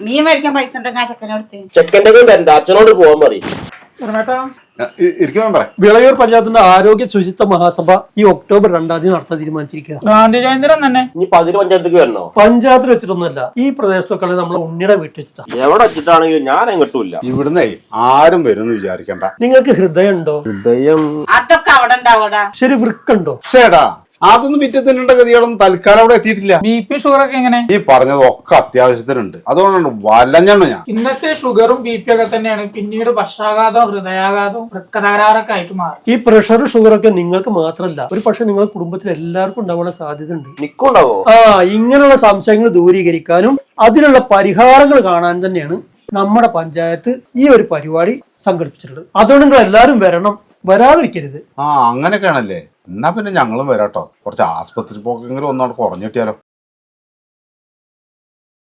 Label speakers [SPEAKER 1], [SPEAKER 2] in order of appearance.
[SPEAKER 1] മീൻ മേടിക്കാൻ പൈസ ഉണ്ടെങ്കിൽ ആ ചെക്കനോടുത്ത്
[SPEAKER 2] ചെക്കൻ്റെ അച്ഛനോട് പോകാൻ പറയും.
[SPEAKER 3] വിളയൂർ പഞ്ചായത്തിന്റെ ആരോഗ്യ ശുചിത്വ മഹാസഭ ഈ ഒക്ടോബർ 2 നടത്താൻ തീരുമാനിച്ചിരിക്കുക.
[SPEAKER 4] ഗാന്ധി ജയന്തി തന്നെ
[SPEAKER 2] ഇനി 10 പഞ്ചായത്തേക്ക് വരണോ?
[SPEAKER 3] പഞ്ചായത്തിൽ വെച്ചിട്ടൊന്നുമല്ല, ഈ പ്രദേശത്തൊക്കെ നമ്മളെ ഉണ്ണിയുടെ വീട്ടിൽ വെച്ചിട്ടാ.
[SPEAKER 2] എവിടെ വെച്ചിട്ടാണെങ്കിലും ഞാൻ എങ്ങോട്ടുമില്ല.
[SPEAKER 5] ഇവിടുന്നേ ആരും വരുമെന്ന് വിചാരിക്കണ്ട.
[SPEAKER 3] നിങ്ങൾക്ക് ഹൃദയം ഉണ്ടോ?
[SPEAKER 2] ഹൃദയം
[SPEAKER 1] അതൊക്കെ അവിടെ ഉണ്ടാവൂടാ.
[SPEAKER 3] ശരി, വൃക്കുണ്ടോ?
[SPEAKER 5] ചേടാ അതൊന്നും വിറ്റത്തിനുള്ള ഗതികളൊന്നും തൽക്കാലം അവിടെ എത്തിയിട്ടില്ല.
[SPEAKER 4] BP ഷുഗർ ഒക്കെ എങ്ങനെ?
[SPEAKER 5] ഈ പറഞ്ഞതൊക്കെ അത്യാവശ്യത്തിനുണ്ട്. അതുകൊണ്ടാണ് വലഞ്ഞാണ് ഞാൻ.
[SPEAKER 4] ഇന്നത്തെ ഷുഗറും BP ഒക്കെ തന്നെയാണ് പിന്നീട് പക്ഷാഘാതവും ഹൃദയാഘാതവും വൃക്കതകരാറൊക്കെ ആയിട്ട് മാറും.
[SPEAKER 3] ഈ പ്രഷർ ഷുഗർ ഒക്കെ നിങ്ങൾക്ക് മാത്രമല്ല, ഒരു പക്ഷെ നിങ്ങളുടെ കുടുംബത്തിൽ എല്ലാവർക്കും ഉണ്ടാവാനുള്ള സാധ്യത ഉണ്ട്.
[SPEAKER 2] നിക്കുണ്ടാവോ?
[SPEAKER 3] ഇങ്ങനെയുള്ള സംശയങ്ങൾ ദൂരീകരിക്കാനും അതിനുള്ള പരിഹാരങ്ങൾ കാണാൻ തന്നെയാണ് നമ്മുടെ പഞ്ചായത്ത് ഈ ഒരു പരിപാടി സംഘടിപ്പിച്ചിട്ടുള്ളത്. അതുകൊണ്ട് നിങ്ങൾ എല്ലാവരും വരണം, വരാതിരിക്കരുത്.
[SPEAKER 5] അങ്ങനെയൊക്കെയാണല്ലേ. എന്നാ പിന്നെ ഞങ്ങളും വരാട്ടോ. കുറച്ച് ആസ്പത്രി പോക്കെങ്കിലും ഒന്നോട് കുറഞ്ഞു കിട്ടിയാലോ.